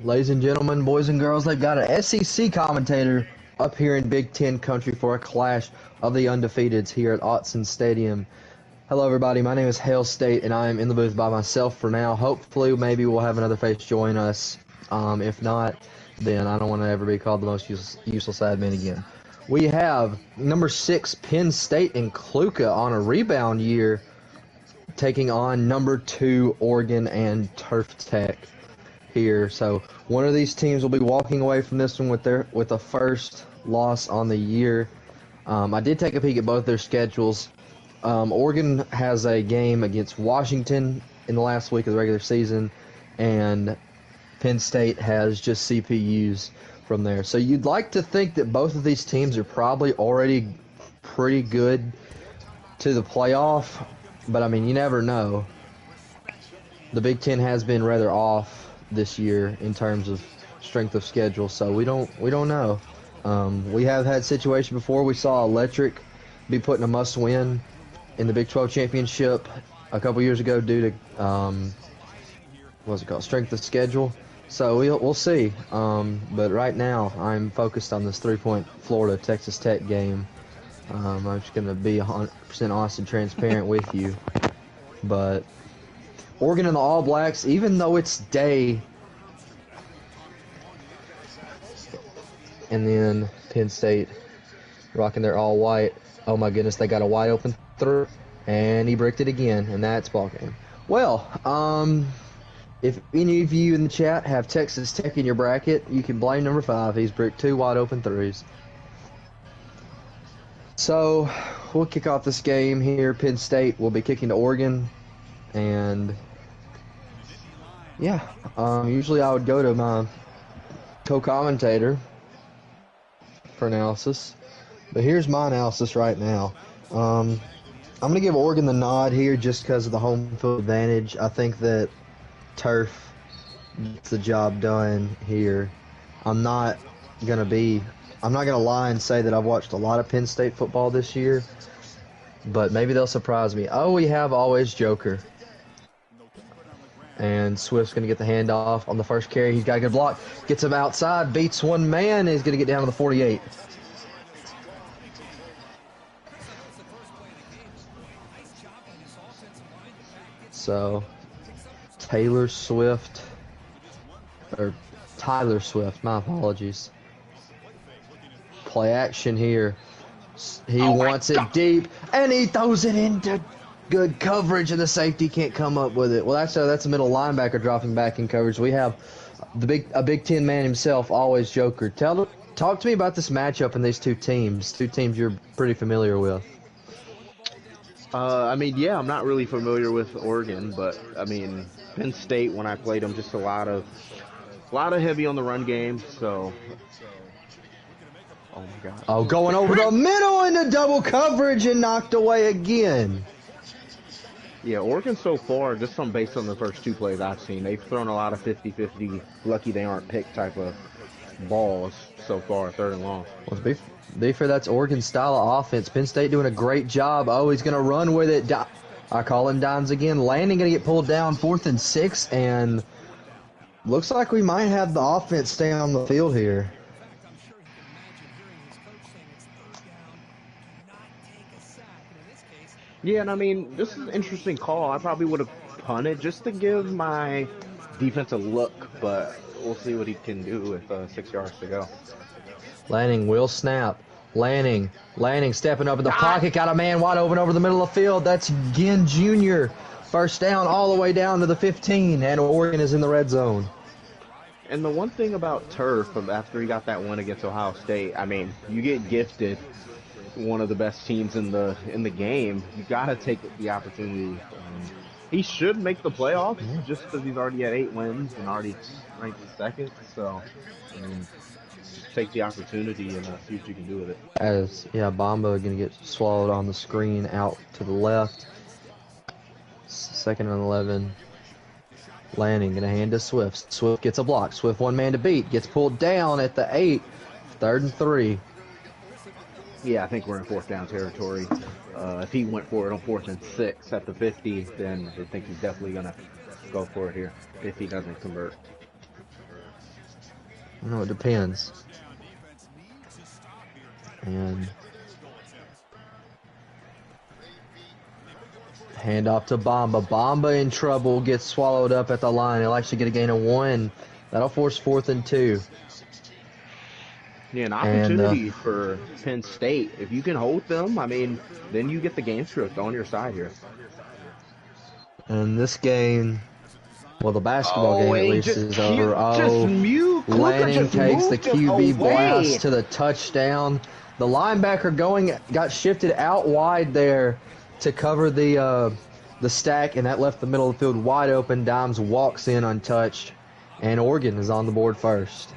Ladies and gentlemen, boys and girls, they've got an SEC commentator up here in Big Ten country for a clash of the undefeateds here at Autzen Stadium. Hello, everybody. My name is Hale State, and I am in the booth by myself for now. Hopefully, maybe we'll have another face join us. If not, then I don't want to ever be called the most useless admin again. We have number 6 Penn State and Kluka on a rebound year, taking on number 2 Oregon and Turf Tech here. So one of these teams will be walking away from this one with a first loss on the year. I did take a peek at both their schedules. Oregon has a game against Washington in the last week of the regular season, and Penn State has just CPUs from there. So you'd like to think that both of these teams are probably already pretty good to the playoff, but I mean, you never know. The Big Ten has been rather off this year in terms of strength of schedule, so we don't know. We have had situations before. We saw Electric be put in a must-win in the Big 12 championship a couple years ago due to what's it called, strength of schedule. So we'll see. But right now I'm focused on this 3-point Florida Texas Tech game. I'm just going to be 100% honest and transparent with you. But Oregon and the All Blacks, even though it's day, and then Penn State rocking their all white. Oh my goodness, they got a wide open through, and he bricked it again, and that's ball game. Well, if any of you in the chat have Texas Tech in your bracket, you can blame number 5. He's bricked 2 wide open threes. So we'll kick off this game here. Penn State will be kicking to Oregon, and yeah, usually I would go to my co-commentator for analysis, but here's my analysis right now. I'm going to give Oregon the nod here just because of the home field advantage. I think that turf gets the job done here. I'm not going to lie and say that I've watched a lot of Penn State football this year, but maybe they'll surprise me. Oh, we have always Joker. And Swift's going to get the handoff on the first carry. He's got a good block. Gets him outside, beats one man, and he's going to get down to the 48. So, Tyler Swift, my apologies. Play action here. He wants it deep, and he throws it into good coverage, and the safety can't come up with it. Well, that's a middle linebacker dropping back in coverage. We have a Big Ten man himself, always Joker. Talk to me about this matchup and these two teams you're pretty familiar with. I mean, yeah, I'm not really familiar with Oregon, but I mean, Penn State, when I played them, just a lot of heavy on the run game. So, oh my God! Oh, going over the middle into double coverage and knocked away again. Yeah, Oregon so far, just based on the first 2 plays I've seen, they've thrown a lot of 50-50, lucky they aren't picked type of balls so far, 3rd and long. Well, to be fair, that's Oregon's style of offense. Penn State doing a great job. Oh, he's going to run with it. I call him dimes again. Landing going to get pulled down, 4th and 6, and looks like we might have the offense stay on the field here. Yeah, and I mean, this is an interesting call. I probably would have punted just to give my defense a look, but we'll see what he can do with 6 yards to go. Lanning will snap. Lanning stepping up in the pocket, got a man wide open over the middle of the field. That's Ginn Jr. First down all the way down to the 15, and Oregon is in the red zone. And the one thing about turf, after he got that win against Ohio State, I mean, you get gifted one of the best teams in the game. You gotta take the opportunity. He should make the playoffs just because he's already at 8 wins and already ranked second. So, I mean, just take the opportunity and see what you can do with it. Bomba gonna get swallowed on the screen out to the left. 2nd and 11. Lanning gonna hand to Swift. Swift gets a block. Swift one man to beat. Gets pulled down at the 8. 3rd and 3. Yeah, I think we're in 4th down territory. If he went for it on 4th and 6 at the 50, then I think he's definitely going to go for it here if he doesn't convert. No, it depends. And hand off to Bamba. Bamba in trouble, gets swallowed up at the line. He'll actually get a gain of 1. That'll force 4th and 2. Yeah, an And opportunity for Penn State. If you can hold them, I mean, then you get the game script on your side here. this game, well, the basketball Oh, game at and he least just is over. just Oh, mute. Kluka Lanning just takes the moved him QB away. blast to the touchdown. The linebacker got shifted out wide there to cover the stack, and that left the middle of the field wide open. Dimes walks in untouched, and Oregon is on the board first.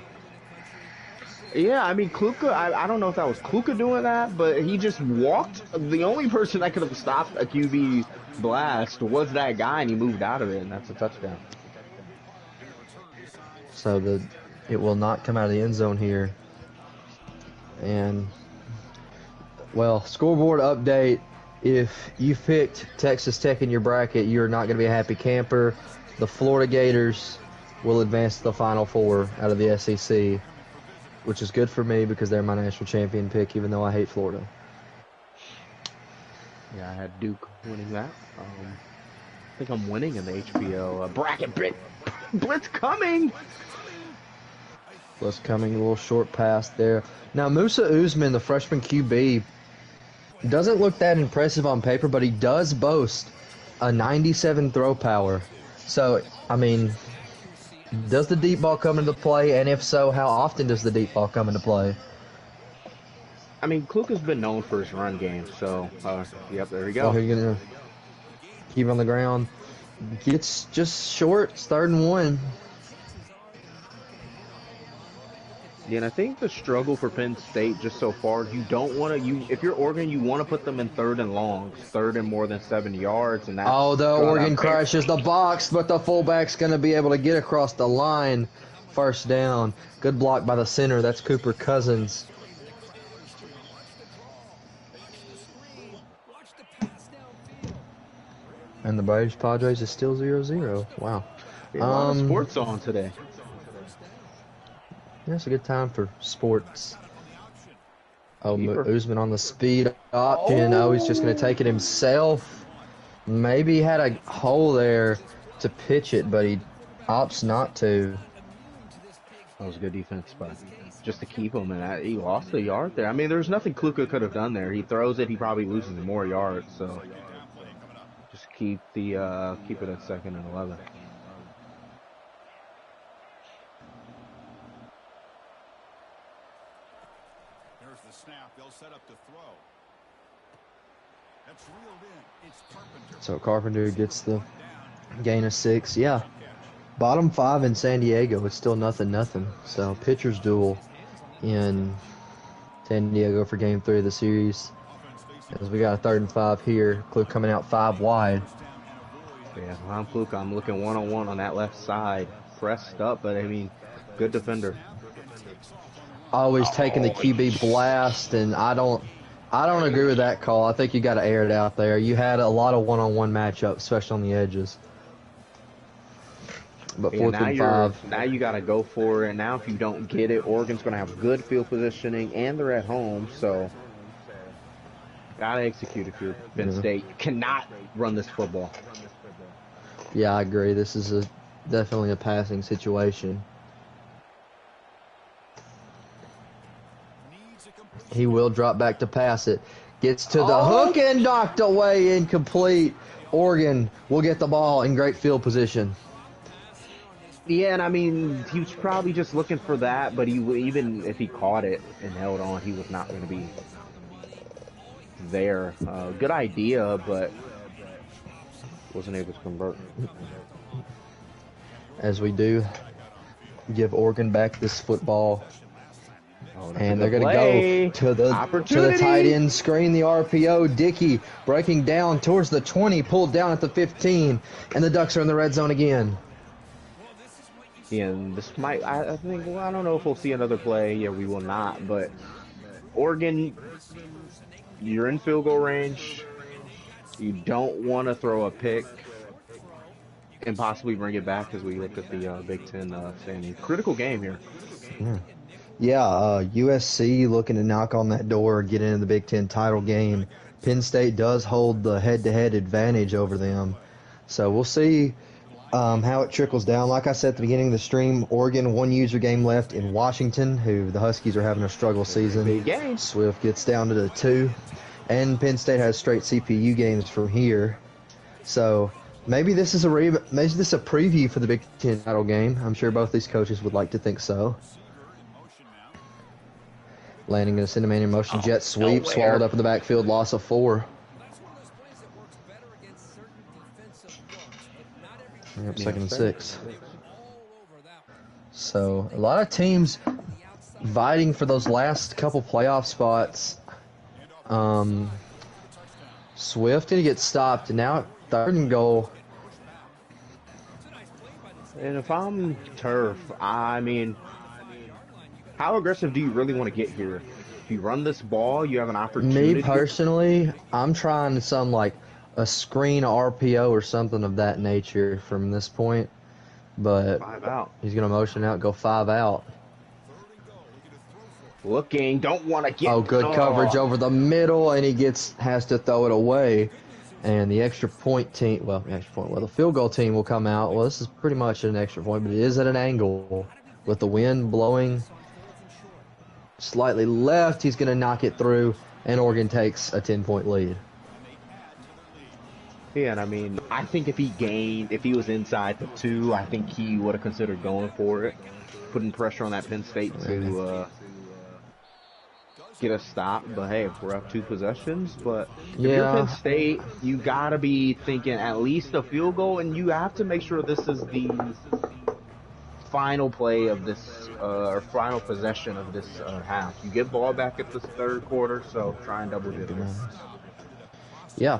Yeah, I mean, Kluka, I don't know if that was Kluka doing that, but he just walked. The only person that could have stopped a QB blast was that guy, and he moved out of it, and that's a touchdown. So it will not come out of the end zone here. And, well, scoreboard update. If you picked Texas Tech in your bracket, you're not going to be a happy camper. The Florida Gators will advance to the Final Four out of the SEC, which is good for me because they're my national champion pick, even though I hate Florida. Yeah, I had Duke winning that. I think I'm winning in the HPL bracket. Blitz coming! Blitz coming, a little short pass there. Now, Musa Usman, the freshman QB, doesn't look that impressive on paper, but he does boast a 97 throw power. So, I mean, does the deep ball come into play? And if so, how often does the deep ball come into play? I mean, Kluka's been known for his run game, so, yep, there we go. Oh, you're going to keep on the ground. Gets just short. It's 3rd and 1. Yeah, and I think the struggle for Penn State just so far, you don't want to, if you're Oregon, you want to put them in 3rd and longs, 3rd and more than 7 yards, and that's... Oh, the Oregon crashes the box, but the fullback's going to be able to get across the line. 1st down. Good block by the center. That's Cooper Cousins. And the Braves Padres is still 0-0. Wow. Yeah, a lot of sports on today. Yeah, it's a good time for sports. Oh, Usman on the speed option. Oh, he's just going to take it himself. Maybe he had a hole there to pitch it, but he opts not to. That was a good defense, but just to keep him, and he lost a yard there. I mean, there's nothing Kluka could have done there. He throws it, he probably loses more yards, so just keep it at 2nd and 11. There's the snap. They'll set up to throw. That's reeled in. It's Carpenter. So Carpenter gets the gain of 6. Yeah. Bottom 5 in San Diego. It's still 0-0. So pitcher's duel in San Diego for game 3 of the series. As we got a 3rd and 5 here. Kluka coming out 5 wide. Yeah, I'm Kluka. I'm looking one-on-one on that left side. Pressed up, but I mean, good defender. Always taking the QB blast, and I don't agree with that call. I think you got to air it out there. You had a lot of one-on-one matchups, especially on the edges. But 4th and 5. Now you got to go for it. Now if you don't get it, Oregon's going to have good field positioning, and they're at home, so got to execute if you're Penn State. You cannot run this football. Yeah, I agree. This is definitely a passing situation. He will drop back to pass it. Gets to the hook and knocked away, incomplete. Oregon will get the ball in great field position. Yeah, and I mean, he was probably just looking for that, but even if he caught it and held on, he was not going to be there. Good idea, but wasn't able to convert. As we do give Oregon back this football. And they're going to go to the tight end screen, the RPO. Dickey breaking down towards the 20, pulled down at the 15, and the Ducks are in the red zone again. Yeah, and this might, I think, well, I don't know if we'll see another play. Yeah, we will not, but Oregon, you're in field goal range. You don't want to throw a pick and possibly bring it back as we look at the Big Ten standing. Critical game here. Yeah, USC looking to knock on that door, get into the Big Ten title game. Penn State does hold the head-to-head advantage over them. So we'll see how it trickles down. Like I said at the beginning of the stream, Oregon, one user game left in Washington, who the Huskies are having a struggle season. Big game. Swift gets down to the 2. And Penn State has straight CPU games from here. So maybe this is a preview for the Big Ten title game. I'm sure both these coaches would like to think so. Landing in a Cinnamon in motion, jet sweep, swallowed up in the backfield, loss of 4. Yep, second and 6. So a lot of teams vying for those last couple playoff spots. Swift gonna get stopped, and now 3rd and goal. And if I'm Turf, I mean, how aggressive do you really want to get here? If you run this ball, you have an opportunity. Me personally, I'm trying some like a screen RPO or something of that nature from this point. But 5 out. He's gonna motion out, go 5 out. Looking, don't want to get. Oh, good coverage over the middle, and he has to throw it away. And the extra point team, the field goal team will come out. Well, this is pretty much an extra point, but it is at an angle with the wind blowing slightly left. He's going to knock it through, and Oregon takes a 10-point lead. Yeah, and I mean, I think if he was inside the 2, I think he would have considered going for it, putting pressure on that Penn State to get a stop. But hey, we're up 2 possessions. But if you're Penn State, you gotta be thinking at least a field goal, and you have to make sure this is the final play of this or final possession of this half. You get ball back at the 3rd quarter, so try and double dip it. Yeah.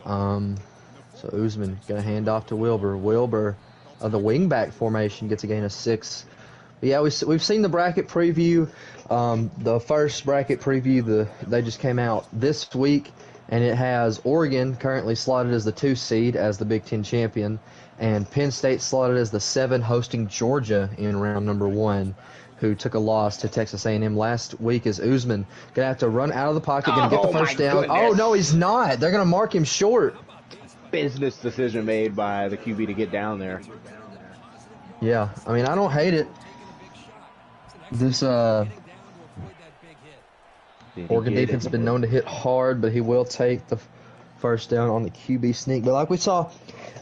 So Usman gonna hand off to Wilbur. Wilbur of the wingback formation gets a gain of 6. But yeah, we've seen the bracket preview. The first bracket preview, they just came out this week, and it has Oregon currently slotted as the 2 seed as the Big Ten champion, and Penn State slotted as the 7 hosting Georgia in round number 1, who took a loss to Texas A&M last week. As Usman gonna have to run out of the pocket, gonna get the first down. Goodness. Oh no, he's not. They're gonna mark him short. Business decision made by the QB to get down there. Yeah, I mean, I don't hate it. This Oregon defense has been known to hit hard, but he will take the first down on the QB sneak. But like we saw,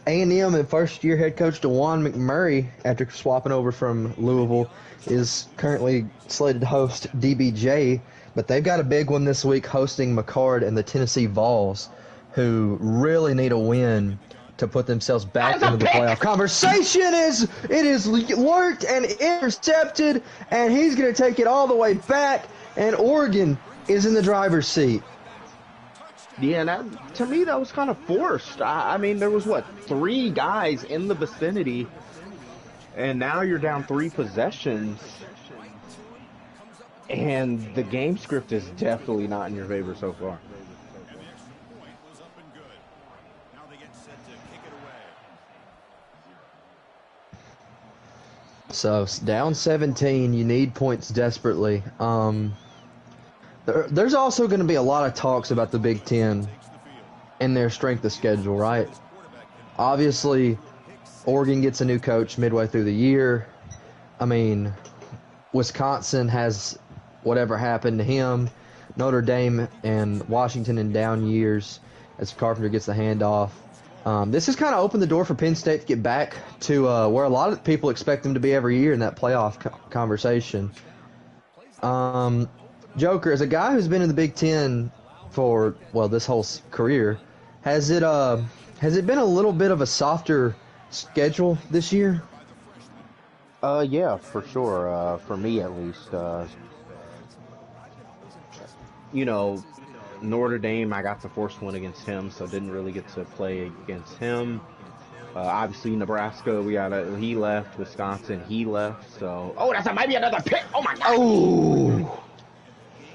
A&M and first-year head coach DeJuan McMurray, after swapping over from Louisville, is currently slated to host DBJ. But they've got a big one this week hosting McCard and the Tennessee Vols, who really need a win to put themselves back into the playoff conversation. It is lurked and intercepted, and he's going to take it all the way back, and Oregon is in the driver's seat. Yeah, to me, that was kind of forced. I mean, there was, 3 guys in the vicinity, and now you're down 3 possessions, and the game script is definitely not in your favor so far. So, down 17, you need points desperately. There's also going to be a lot of talks about the Big Ten and their strength of schedule, right? Obviously, Oregon gets a new coach midway through the year. I mean, Wisconsin has whatever happened to him. Notre Dame and Washington in down years as Carpenter gets the handoff. This has kind of opened the door for Penn State to get back to where a lot of people expect them to be every year in that playoff conversation. Joker, as a guy who's been in the Big Ten for, this whole career, has it been a little bit of a softer schedule this year? Yeah, for sure. For me, at least. Notre Dame, I got the first one against him, so didn't really get to play against him. Obviously, Nebraska, he left. Wisconsin, he left. So, might be another pick. Oh my God! Oh!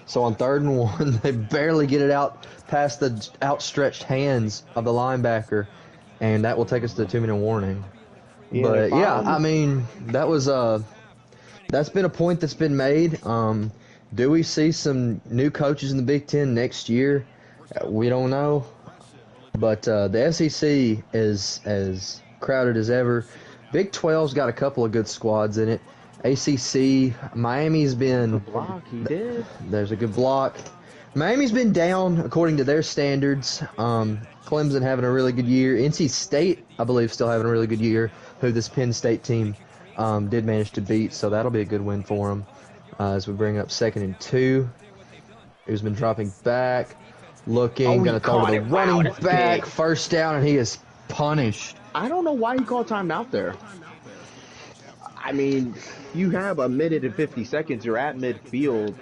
So on 3rd and 1, they barely get it out past the outstretched hands of the linebacker, and that will take us to the 2-minute warning. Yeah, but yeah, I mean, that was that's been a point that's been made. Do we see some new coaches in the Big Ten next year? We don't know. But the SEC is as crowded as ever. Big 12's got a couple of good squads in it. ACC, Miami's been. The block, he did. There's a good block. Miami's been down according to their standards. Clemson having a really good year. NC State, I believe, still having a really good year, who this Penn State team did manage to beat, so that'll be a good win for them. As we bring up 2nd and 2. Who's been dropping back. Looking, going to throw to the running back. First down, and he is punished. I don't know why he called timeout there. I mean, you have a minute and 50 seconds. You're at midfield.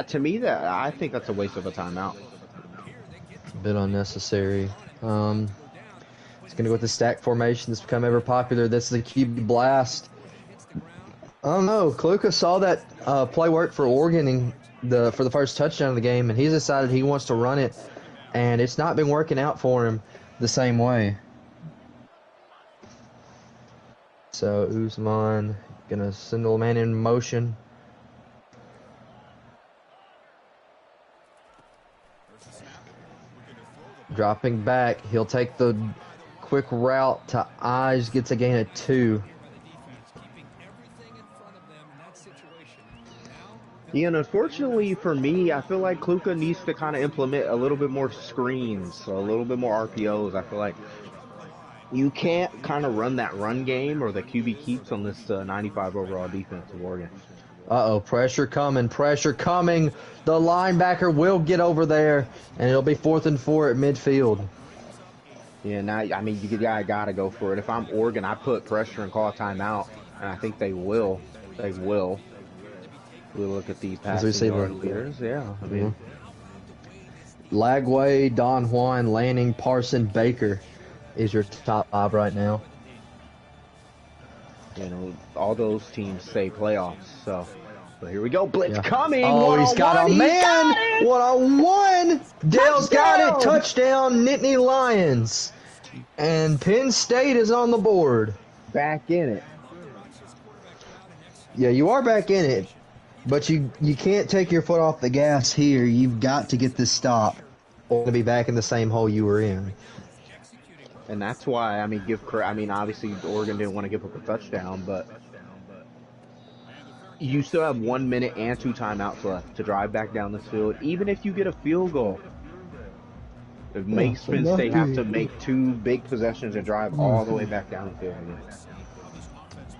To me, I think that's a waste of a timeout. A bit unnecessary. It's going to go with the stack formation that's become ever popular. This is the QB blast. I don't know. Kluka saw that play work for Oregon for the first touchdown of the game, and he's decided he wants to run it, and it's not been working out for him the same way. So Usman gonna send the man in motion. Dropping back, he'll take the quick route to Eyes, gets a gain of 2. Yeah, and unfortunately for me, I feel like Kluka needs to kind of implement a little bit more screens, a little bit more RPOs. I feel like you can't kind of run that run game or the QB keeps on this 95 overall defense of Oregon. Uh-oh, pressure coming. The linebacker will get over there, and it'll be 4th and 4 at midfield. Yeah, now, I mean, you gotta go for it. If I'm Oregon, I put pressure and call a timeout, and I think they will. They will. We look at the passing yard leaders. Yeah, I mean. Lagway, Don Juan, Lanning, Parson, Baker is your top 5 right now. You know, all those teams say playoffs, so. But here we go, blitz coming. Oh, he's got a man. 1-on-1. Dale's got it. Touchdown, Nittany Lions. And Penn State is on the board. Back in it. Yeah, you are back in it. But you can't take your foot off the gas here. You've got to get this stop or to be back in the same hole you were in. And that's why, I mean, obviously Oregon didn't want to give up a touchdown, but you still have 1 minute and 2 timeouts left to drive back down this field. Even if you get a field goal, it makes Penn State have to make 2 big possessions and drive all the way back down the field again.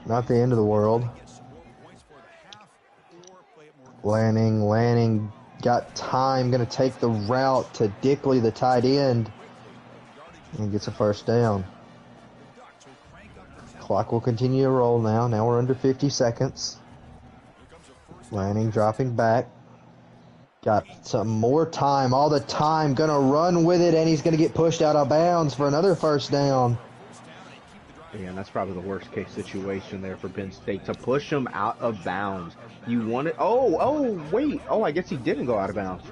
Not the end of the world. Lanning got time, going to take the route to Dickley, the tight end, and gets a first down. Clock will continue to roll now. Now we're under 50 seconds. Lanning dropping back. Got some more time, all the time, going to run with it, and he's going to get pushed out of bounds for another first down. Yeah, and that's probably the worst case situation there for Penn State, to push him out of bounds. You want it? Wait. Oh, I guess he didn't go out of bounds.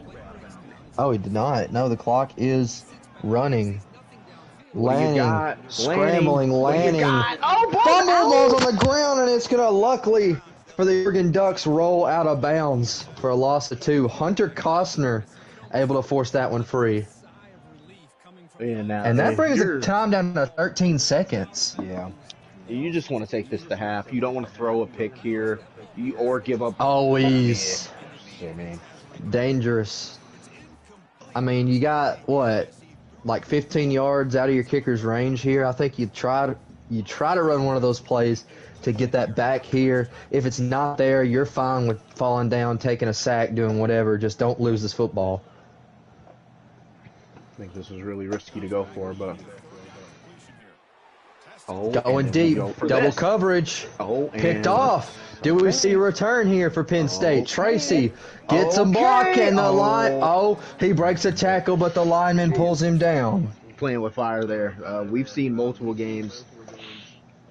Oh, he did not. No, the clock is running. Lanning, scrambling, Lanning. Fumble ball's on the ground, and it's going to, luckily for the Oregon Ducks, roll out of bounds for a loss of 2. Hunter Costner able to force that one free. And that brings the time down to 13 seconds. Yeah. You just want to take this to half. You don't want to throw a pick here or give up. Always. Yeah, man. Dangerous. I mean, you got, what, like 15 yards out of your kicker's range here? I think you try to run one of those plays to get that back here. If it's not there, you're fine with falling down, taking a sack, doing whatever. Just don't lose this football. I think this was really risky to go for, but going deep, double coverage, picked off. Do we see a return here for Penn State? Tracy gets a block and the line. Oh, he breaks a tackle, but the lineman pulls him down. Playing with fire there. We've seen multiple games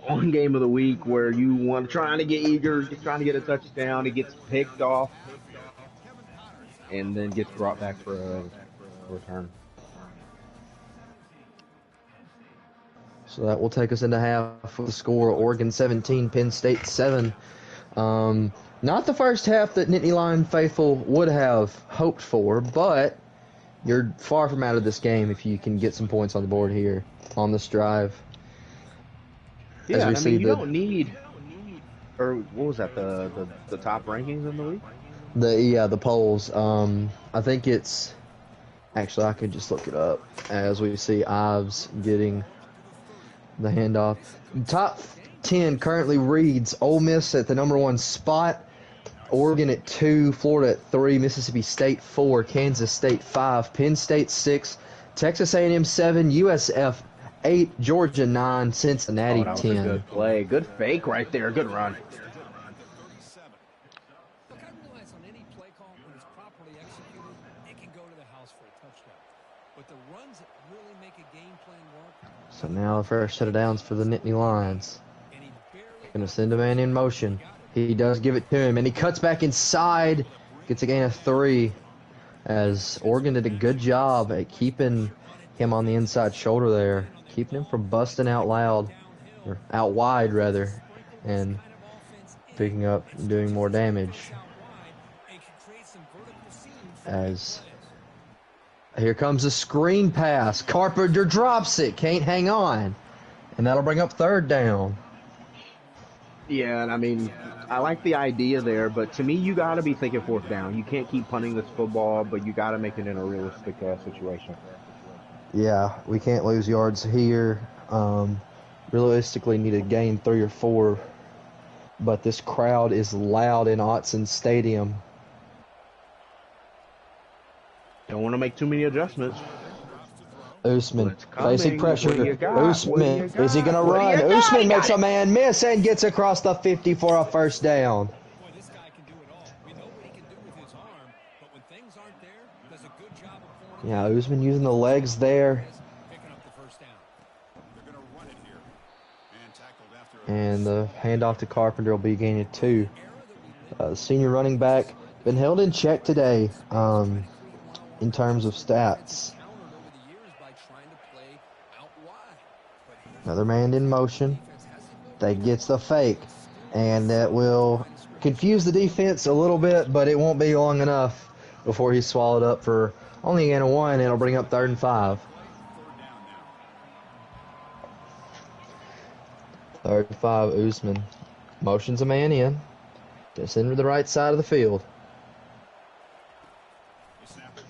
on Game of the Week where you want trying to get eager, trying to get a touchdown. It gets picked off and then gets brought back for a return. So that will take us into half with the score. Oregon 17, Penn State 7. Not the first half that Nittany Lion faithful would have hoped for, but you're far from out of this game if you can get some points on the board here on this drive. As Yeah, we and I see mean, you don't need, or what was that, the top rankings in the league? the polls. I think it's actually I could just look it up as we see Ives getting the handoff. Top 10 currently reads Ole Miss at the #1 spot, Oregon at 2, Florida at 3, Mississippi State 4, Kansas State 5, Penn State 6, Texas A&M 7, USF 8, Georgia 9, Cincinnati Oh, that was 10. a good play. Good fake right there. Good run. Look, I realize on any play call, when it's properly executed, it can go to the house for a touchdown. But the runs that really make a game plan work. So now the first set of downs for the Nittany Lions. And he barely Gonna send a man in motion. He does give it to him, and he cuts back inside. Gets a gain of 3, as Oregon did a good job at keeping him on the inside shoulder there, keeping him from busting out loud, or out wide rather, and picking up and doing more damage. As here comes a screen pass. Carpenter drops it, can't hang on, and that'll bring up 3rd down. Yeah, and I mean, I like the idea there, but to me, you got to be thinking 4th down. You can't keep punting this football, but you got to make it in a realistic situation. Yeah, we can't lose yards here. Realistically, need to gain 3 or 4, but this crowd is loud in Autzen Stadium. Don't want to make too many adjustments. Usman coming? facing pressure. What do you got? What do Usman, you is he got? going to What do run? you got? Usman He makes got a it. man miss and gets across the 50 for a 1st down. Boy, this guy can do it all. We know what he can do with his arm, but when things aren't there, does a good job of pulling Yeah, Usman using the legs there. picking up the 1st down. They're going to run it here. And tackled after And the handoff to Carpenter will be gaining 2. Senior running back been held in check today in terms of stats. Another man in motion. That gets the fake. And that will confuse the defense a little bit, but it won't be long enough before he's swallowed up for only a gain of 1, and it'll bring up 3rd and 5. 3rd and 5, Usman. Motions a man in. Just into the right side of the field.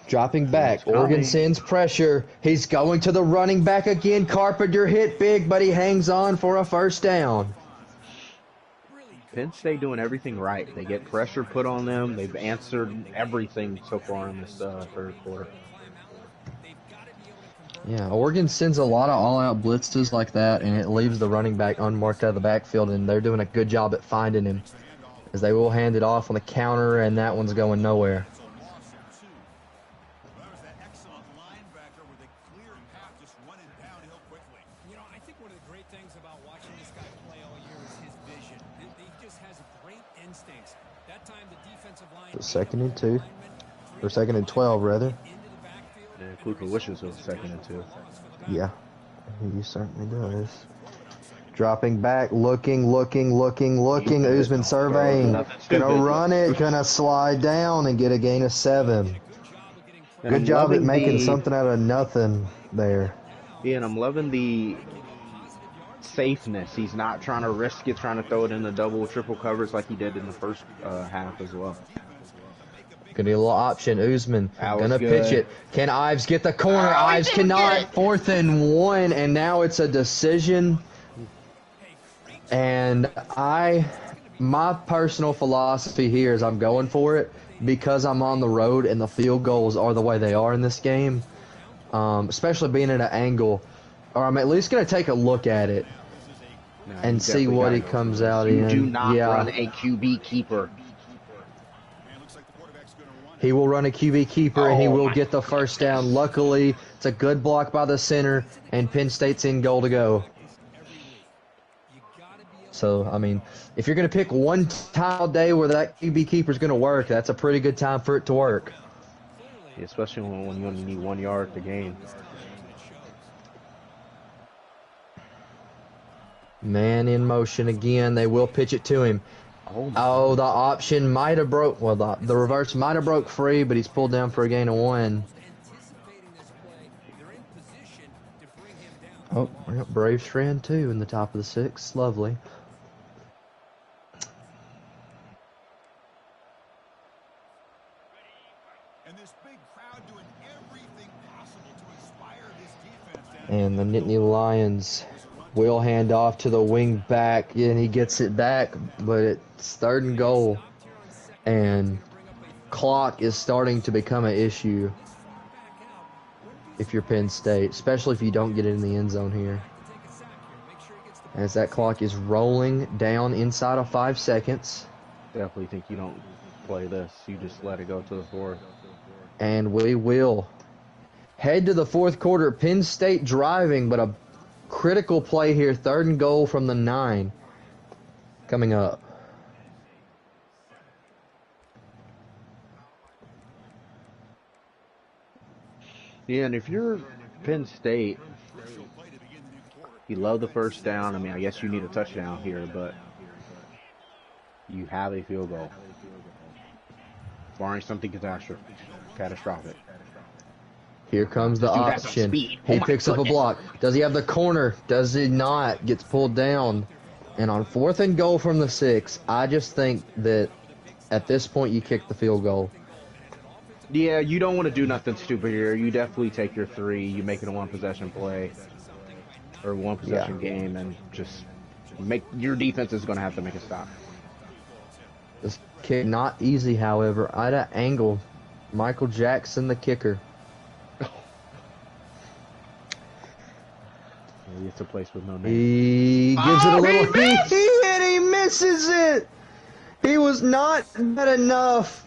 Dropping back. Oregon sends pressure. He's going to the running back again. Carpenter hit big, but he hangs on for a 1st down. Penn State doing everything right. They get pressure put on them. They've answered everything so far in this 3rd quarter. Yeah, Oregon sends a lot of all-out blitzes like that, and it leaves the running back unmarked out of the backfield, and they're doing a good job at finding him, as they will hand it off on the counter, and that one's going nowhere. You know, I think one of the great things about watching this guy play all year is his vision. He just has great instincts. That time the defensive line... 2nd and 2. Or 2nd and 12, rather. Yeah, Cooper wishes it was 2nd and 2. Yeah, he certainly does. Dropping back, looking. Usman surveying. Gonna run it, gonna slide down and get a gain of 7. Good job at making something out of nothing there. Yeah, and I'm loving the safeness. He's not trying to risk it, trying to throw it in the double, triple coverage like he did in the 1st half as well. Gonna be a little option. Usman gonna good. pitch it. Can Ives get the corner? Ives cannot. 4th and 1, and now it's a decision. And my personal philosophy here is I'm going for it because I'm on the road and the field goals are the way they are in this game. Especially being at an angle, or I'm at least going to take a look at it and see what he comes out in. You do not run a QB keeper. He will run a QB keeper, and he will get the 1st down. Luckily, it's a good block by the center, and Penn State's in goal to go. So, I mean, if you're going to pick one time all day where that QB keeper's going to work, that's a pretty good time for it to work. Yeah, especially when you only need 1 yard to gain. Man in motion again. They will pitch it to him. Oh, the option might have broke. Well, the reverse might have broke free, but he's pulled down for a gain of 1. Oh, we got Brave strand 2 in the top of the 6th. Lovely. And this big crowd doing everything possible to inspire this defense. And the Nittany Lions will hand off to the wing back, and he gets it back, but it's 3rd and goal. And clock is starting to become an issue if you're Penn State, especially if you don't get it in the end zone here. As that clock is rolling down inside of 5 seconds. Definitely think you don't play this. You just let it go to the 4th. And we will head to the 4th quarter. Penn State driving, but a critical play here. 3rd and goal from the 9 coming up. Yeah, and if you're Penn State, you love the first down. I mean, I guess you need a touchdown here, but you have a field goal. Barring something catastrophic. Here comes the option. He picks up a block. Does he have the corner? Does he not? Gets pulled down. And on 4th and goal from the 6, I just think that at this point you kick the field goal. Yeah, you don't want to do nothing stupid here. You definitely take your 3. You make it a 1-possession play or 1-possession game, and just make your defense is going to have to make a stop. This kick not easy, however. At an angle, Michael Jackson, the kicker. It's a place with no name. He gives it a little he misses it. He was not good enough.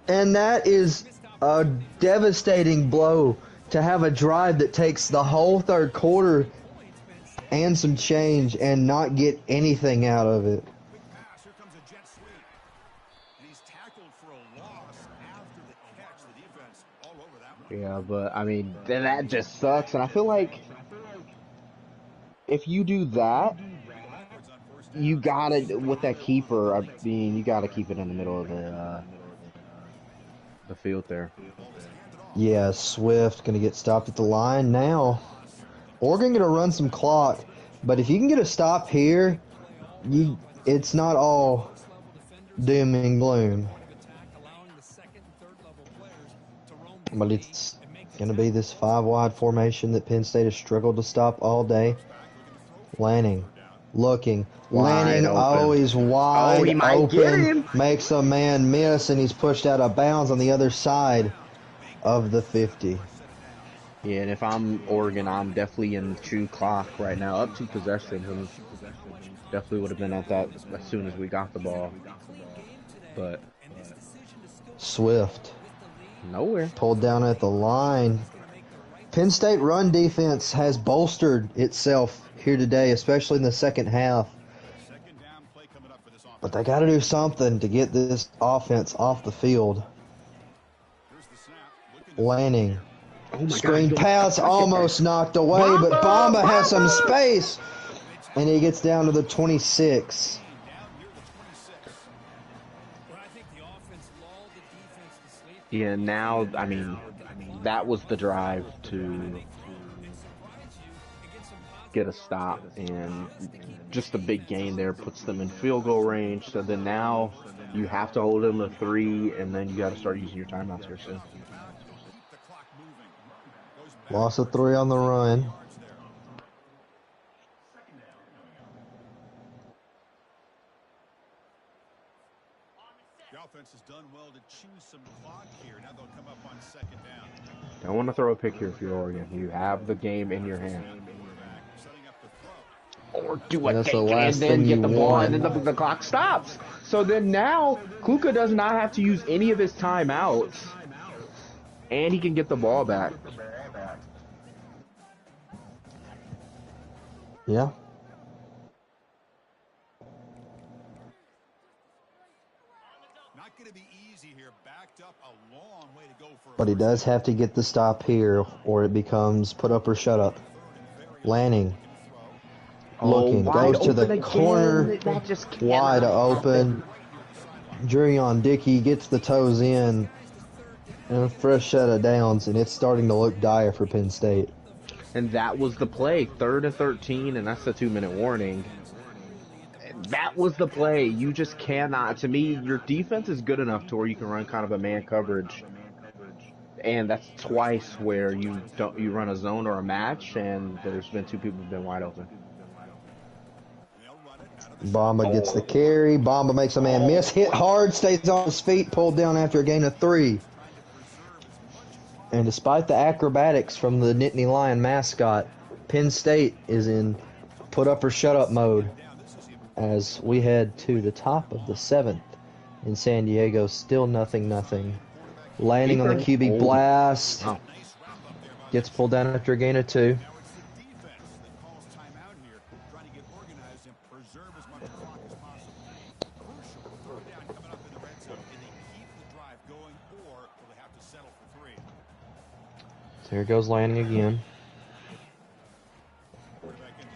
And that is a devastating blow to have a drive that takes the whole 3rd quarter and some change and not get anything out of it. Here comes a jet sweep. And he's tackled for a loss after the catch. The defense all over that one. Yeah, but I mean, that just sucks. And I feel like if you do that, you gotta, with that keeper, I mean, you gotta keep it in the middle of the field there. Yeah, Swift going to get stopped at the line now. Oregon going to run some clock, but if you can get a stop here, it's not all doom and gloom. But it's going to be this 5-wide formation that Penn State has struggled to stop all day. Lanning looking. Lanning always wide he might open. get him. Makes a man miss, and he's pushed out of bounds on the other side of the 50. Yeah, and if I'm Oregon, I'm definitely in true clock right now. Up to possession, and definitely would have been at that as soon as we got the ball. But Swift. Nowhere. Pulled down at the line. Penn State run defense has bolstered itself here today, especially in the second half. But they got to do something to get this offense off the field. Lanning. Screen pass almost knocked away, but Bamba has some space. And he gets down to the 26. Yeah, now, I mean, that was the drive to get a stop, and just a big gain there puts them in field goal range. So then now you have to hold them to 3, and then you got to start using your timeouts here soon. Loss of 3 on the run. The offense has done well to choose some clock here. Now they'll come up on 2nd down. Don't want to throw a pick here if you're Oregon. You have the game in your hand. Or do a fake and then get the ball, and then the clock stops. So then now Kluka does not have to use any of his timeouts, and he can get the ball back. Yeah. Not going to be easy here. Backed up a long way to go for. But he does have to get the stop here, or it becomes put up or shut up. Lanning. looking, wide goes to the open corner, again. That just cannot wide open. happen. Jurion Dickey gets the toes in, and a fresh set of downs, and it's starting to look dire for Penn State. And that was the play, 3rd and 13, and that's the 2-minute warning. That was the play. You just cannot. To me, your defense is good enough to where you can run kind of a man coverage, and that's twice where you run a zone or a match, and there's been 2 people who've been wide open. Bamba gets the carry. Bamba makes a man miss. Hit hard, stays on his feet, pulled down after a gain of 3. And despite the acrobatics from the Nittany Lion mascot, Penn State is in put up or shut up mode as we head to the top of the 7th in San Diego. Still 0-0. Landing on the QB blast. Gets pulled down after a gain of 2. There goes landing again.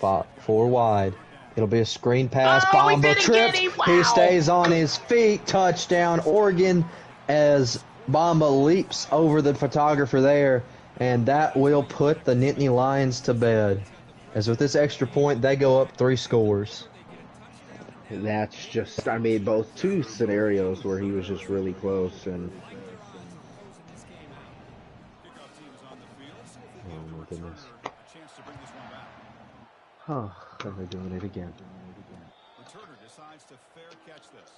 4 wide. It'll be a screen pass. Bamba trips. He stays on his feet. Touchdown, Oregon, as Bamba leaps over the photographer there, and that will put the Nittany Lions to bed. As with this extra point, they go up 3 scores. That's just, I mean, both 2 scenarios where he was just really close, and oh my goodness. Oh, they're doing it again. Returner decides to fair catch this.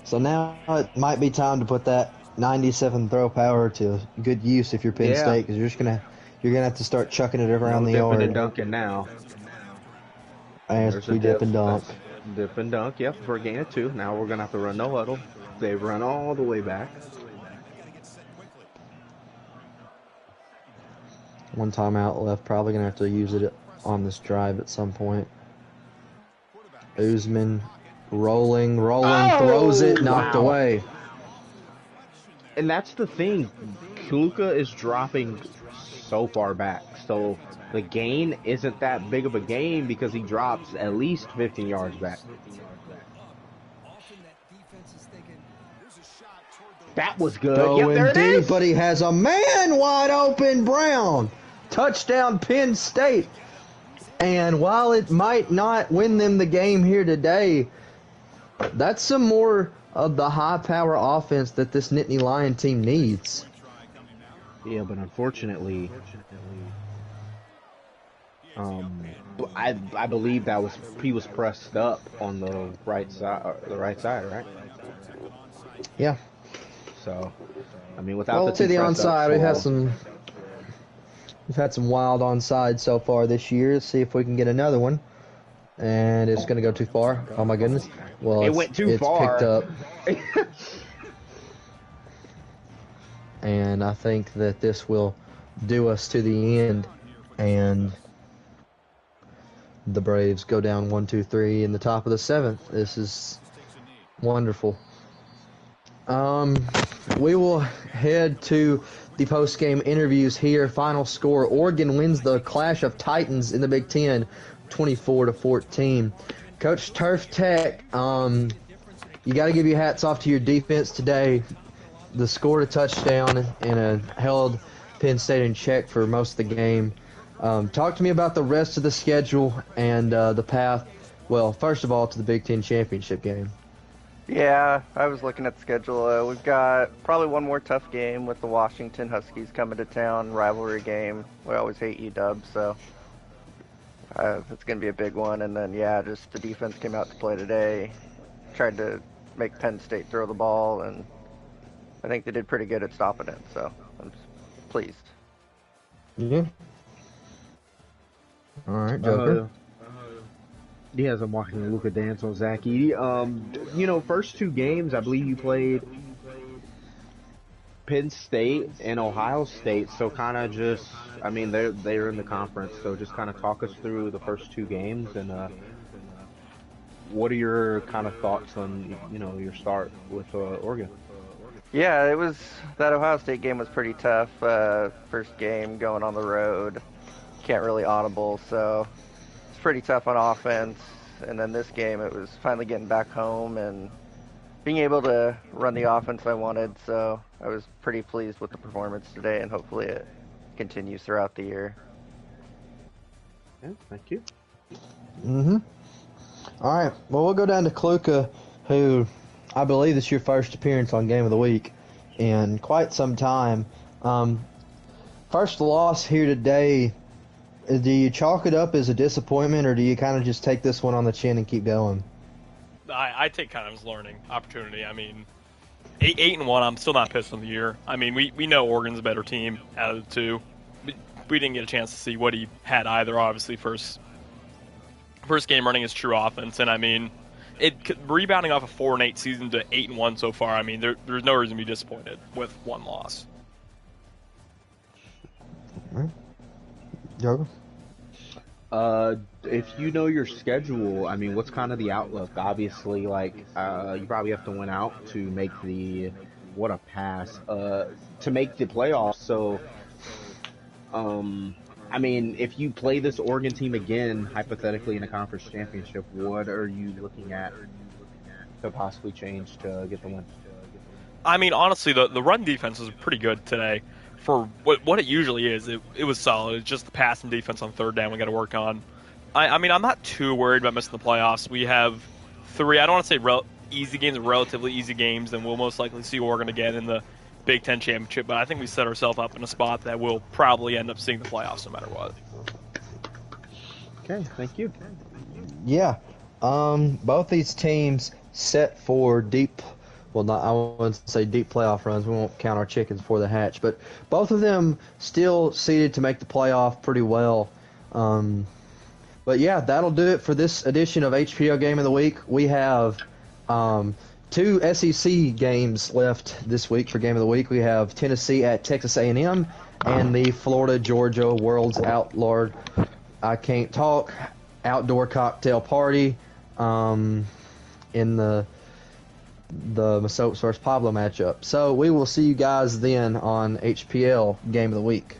So now it might be time to put that 97 throw power to good use if you're Penn State, because you're gonna have to start chucking it around the yard. Dipping and dunking now. As we dip and dunk. Dip and dunk, yep, for a gain of 2. Now we're gonna have to run no huddle. They've run all the way back. One timeout left. Probably gonna have to use it on this drive at some point. Usman rolling, throws it, knocked away. And that's the thing. Luka is dropping so far back. So the gain isn't that big of a gain because he drops at least 15 yards back. That was good. Going there it deep, is. but he has a man wide open. Brown. Touchdown, Penn State. And while it might not win them the game here today, that's some more of the high-power offense that this Nittany Lion team needs. Yeah, but unfortunately, I believe he was pressed up on the right side, right? Yeah. So, I mean, without to the onside, we've had some wild onside so far this year. Let's see if we can get another one. And it's going to go too far. Oh my goodness. Well, it went too far. It's picked up. And I think that this will do us to the end. And the Braves go down 1-2-3 in the top of the 7th. This is wonderful. We will head to the post-game interviews here. Final score: Oregon wins the Clash of Titans in the Big Ten, 24-14. Coach Turf Tech, you got to give your hats off to your defense today. The scored a touchdown and held Penn State in check for most of the game. Talk to me about the rest of the schedule and the path. Well, first of all, to the Big Ten championship game. Yeah, I was looking at the schedule. We've got probably one more tough game with the Washington Huskies coming to town, rivalry game. We always hate UW, so it's going to be a big one. And then, yeah, just the defense came out to play today, tried to make Penn State throw the ball, and I think they did pretty good at stopping it, so I'm pleased. Yeah. All right, Joker. Yes, I'm watching Luka dance on Zach Edey. First 2 games, I believe you played Penn State and Ohio State, so kind of just, I mean, they're in the conference, so just kind of talk us through the first 2 games and what are your kind of thoughts on, your start with Oregon? Yeah, it was that Ohio State game was pretty tough. First game going on the road, can't really audible, so it's pretty tough on offense. And then this game, it was finally getting back home and being able to run the offense I wanted. So I was pretty pleased with the performance today, and hopefully it continues throughout the year. Yeah, thank you. Mm-hmm. All right. Well, we'll go down to Kluka, who I believe this is your first appearance on Game of the Week in quite some time. First loss here today. Do you chalk it up as a disappointment, or do you kind of just take this one on the chin and keep going? I take kind of as learning opportunity. I mean, 8-1. I'm still not pissed on the year. I mean, we know Oregon's a better team out of the two. We didn't get a chance to see what he had either. Obviously, first game running his true offense, and I mean, rebounding off a 4-8 season to 8-1 so far. I mean, there's no reason to be disappointed with one loss. Joker? If you know your schedule, I mean, what's kind of the outlook? Obviously, like, you probably have to win out to make to make the playoffs. So, I mean, if you play this Oregon team again, hypothetically in a conference championship, what are you looking at to possibly change to get the win? I mean, honestly, the run defense was pretty good today. For what it usually is, it was solid. It's just the passing defense on third down we got to work on. I mean, I'm not too worried about missing the playoffs. We have three, I don't want to say easy games, relatively easy games, and we'll most likely see Oregon again in the Big Ten championship. But I think we set ourselves up in a spot that we'll probably end up seeing the playoffs no matter what. Okay, thank you. Yeah. Both these teams set for deep. Well, I wouldn't say deep playoff runs. We won't count our chickens before they hatch. But both of them still seeded to make the playoff pretty well. But, yeah, that'll do it for this edition of HPL Game of the Week. We have two SEC games left this week for Game of the Week. We have Tennessee at Texas A&M and the Florida-Georgia World's Outlawed I Can't Talk Outdoor Cocktail Party in the Masopes vs. Pablo matchup. So we will see you guys then on HPL Game of the Week.